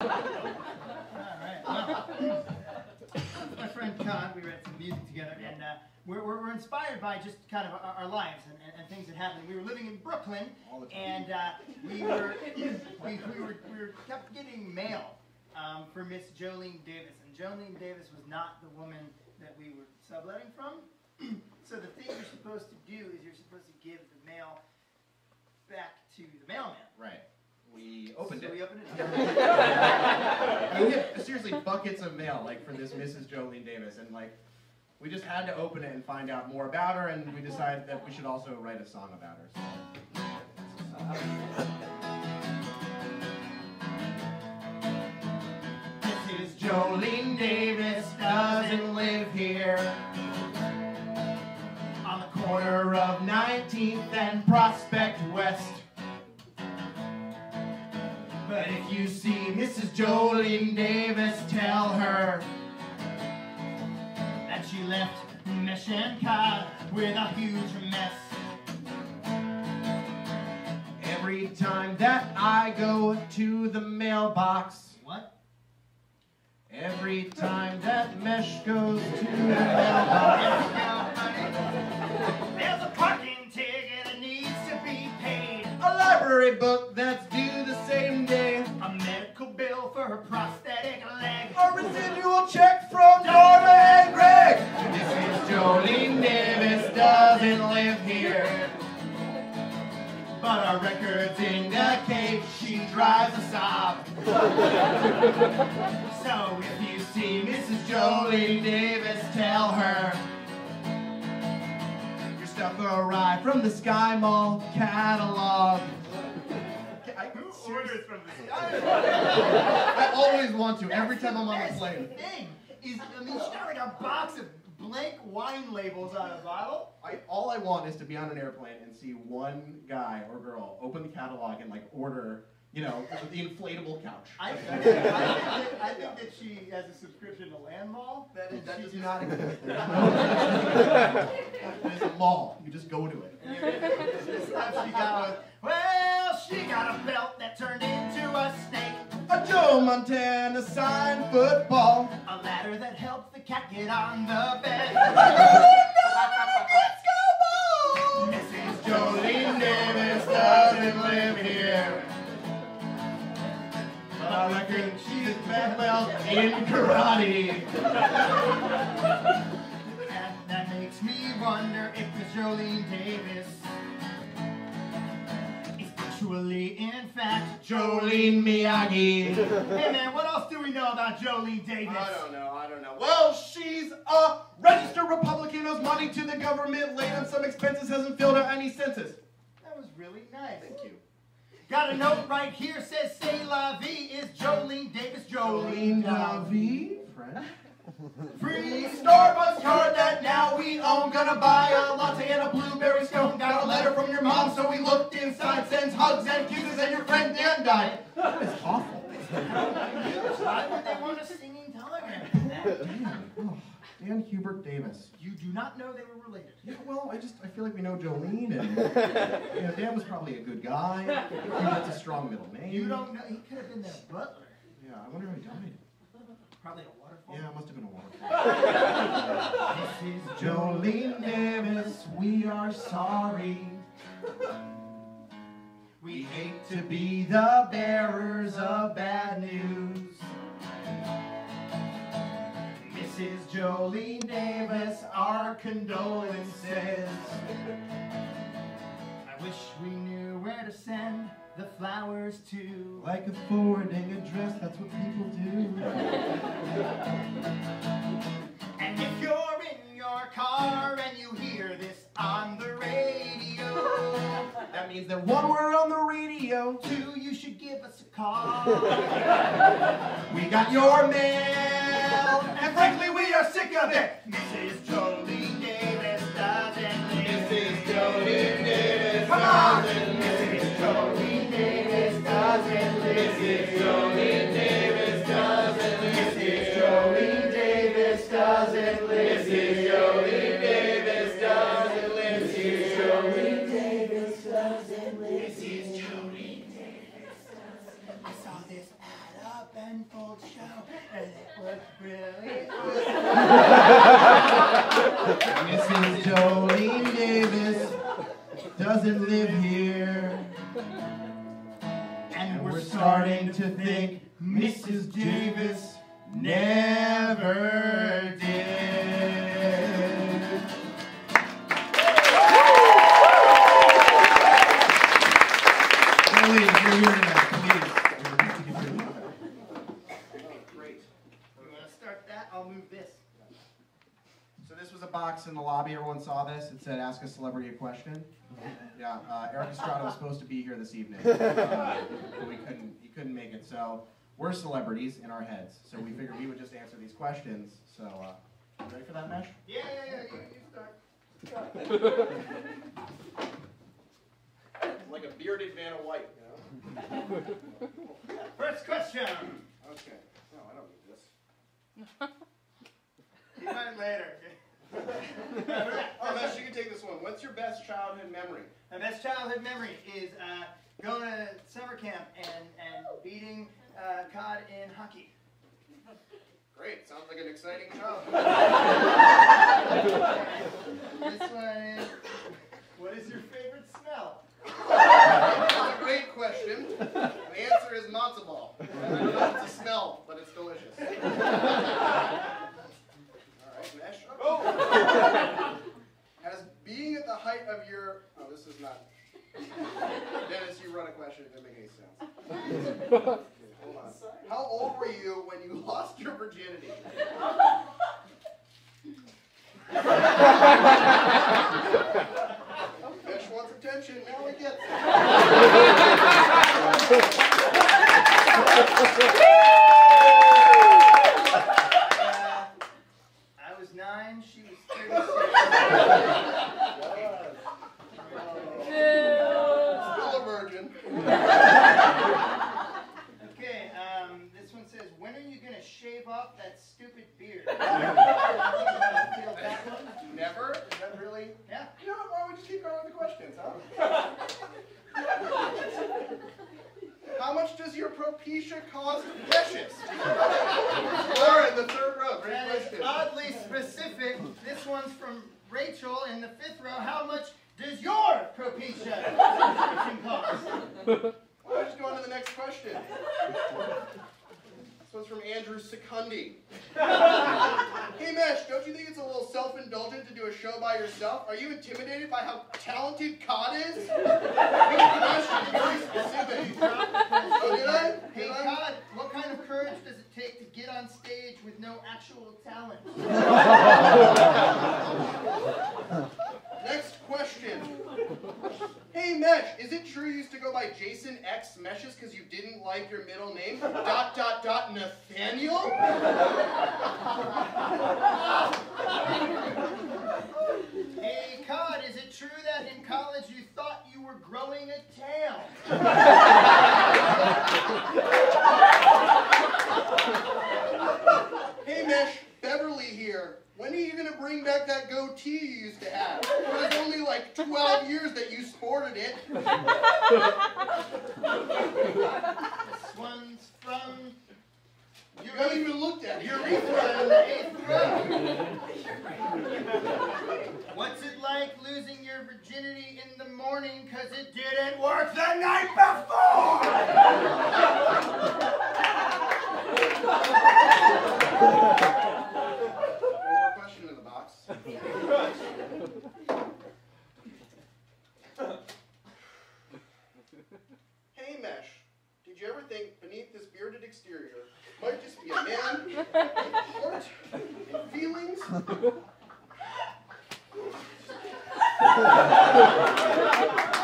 right. Well, my friend Cod, we read some music together, and we're inspired by just kind of our lives and things that happen. We were living in Brooklyn, and we kept getting mail for Miss Jolene Davis, and Jolene Davis was not the woman that we were subletting from. So the thing you're supposed to do is you're supposed to give the mail back to the mailman. Right. We opened it. We opened it. We hit seriously buckets of mail, like for this Mrs. Jolene Davis, and like we just had to open it and find out more about her, and we decided that we should also write a song about her. So. Mrs. Jolene Davis doesn't live here. On the corner of 19th and Prospect West. But if you see Mrs. Jolene Davis, tell her that she left Mesch Cod with a huge mess. Every time that I go to the mailbox. What? Every time that Mesch goes to the mailbox. There's a parking ticket that needs to be paid. A library book that's due the same day. A medical bill for her prosthetic leg. A residual check from Norma and Greg. Mrs. Jolene Davis doesn't live here, but our records indicate she drives a Saab. So if you see Mrs. Jolene Davis, tell her your stuff arrived from the Sky Mall catalog. Who orders from the Sky Mall? I always want to, every time I'm on the plane. The thing is, I mean, she got like a box of blank wine labels on a bottle. All I want is to be on an airplane and see one guy or girl open the catalog and like order, you know, the inflatable couch. I think that she has a subscription to Land Mall. That does not exist. It's a mall. You just go to it. This time she got well, she got a belt that turned into a snake. A Joe Montana signed football. A ladder that helped the cat get on the bed. Let's go ball! Mrs. Jolene Davis doesn't live here, but I reckon she's black belt in karate. That makes me wonder if Miss Jolene Davis is actually, in fact, Jolene Miyagi. Hey man, what else do we know about Jolene Davis? I don't know. Well, she's a registered Republican, owes money to the government, late on some expenses, hasn't filled out any census. That was really nice. Thank you. Got a note right here, says, "C'est la vie is Jolene Davis, Jolene la vie." Fred? Free Starbucks card that now we own. Gonna buy a latte and a blueberry scone. Got a letter from your mom, so we looked inside. Sends hugs and kisses, and your friend Dan died. That is awful. Why would they want a singing telegram? Dan Hubert Davis. You do not know they were related. Yeah, well, I feel like we know Jolene, and you know, Dan was probably a good guy. That's a strong middle name. You don't know, he could have been their butler. Yeah, I wonder how he died. Probably a waterfall. Yeah, it must have been a waterfall. This is Jolene Davis, we are sorry. We hate to be the bearers of bad news. Mrs. Jolene Davis, our condolences. I wish we knew where to send the flowers to. Like a forwarding address, that's what people do. And if you're in your car and you hear this on the radio, that means that one, we're on the radio. Two, you should give us a call. We got your mail, and frankly we are sick of it. Mrs. Jolene Davis doesn't live. Mrs. Jolene Davis Come on! Mrs. Jolene Davis doesn't live. Mrs. Jolene Davis doesn't live. Mrs. Jolene Davis doesn't live. Mrs. Jolene Davis doesn't live. Mrs. Jolene Davis doesn't live. Mrs. Jolene Davis. I saw this ad up and say Mrs. Davis never did. Please, you're here tonight, please. Great. You want to start that? I'll move this. So this was a box in the lobby. Everyone saw this. It said, "Ask a celebrity a question." Yeah, Eric Estrada was supposed to be here this evening, but he couldn't make it. So we're celebrities in our heads. So we figured we would just answer these questions. So, you ready for that, Mesh? Yeah. You start. Like a bearded man of white, you know? First question. Okay. No, I don't need this. You might later. Oh, Mesh, you can take this one. What's your best childhood memory? My best childhood memory is going to summer camp and beating cod in hockey. Great. Sounds like an exciting childhood. This one is, what is your favorite smell? That's a great question. The answer is matzo ball. I don't know if it's a smell, but it's delicious. All right, Mesh. Oh! As being at the height of your... Oh, this is not... Dennis, you run a question. It didn't make any sense. Hold on. How old were you when you lost your virginity? Mesh wants attention. Now he gets it. I was 9, she was 36. Still a virgin. Okay, this one says, when are you going to shave off that stupid beard? Feel that one? Never? Is that really? Yeah. You know what? Why don't we just keep going with the questions, huh? How much does your propecia cost Mesches? Lauren, the third row. Great That question. is oddly specific. This one's from Rachel in the 5th row. How much does your propecia subscription cost? Why don't we just go on to the next question? This one's from Andrew Secundi. Hey Mesh, don't you think it's a little self-indulgent to do a show by yourself? Are you intimidated by how talented Cod is? Good question, very specific. Oh, did I? Hey, Cod, what kind of courage does it take to get on stage with no actual talent? Next question. Hey Mesh, is it true you used to go by Jason X Mesches because you didn't like your middle name? ... Nathaniel? Hey, Cod, is it true that in college you thought you were growing a tail? Hey Mesh, Beverly here. When are you going to bring back that goatee you used to have? It was only like 12 years that you sported it. This one's from You haven't even looked at it. Urethra in the 8th row. What's it like losing your virginity in the morning because it didn't work the night before? One more question in the box. Hey Mesh, did you ever think beneath this bearded exterior might just be a man with heart and feelings?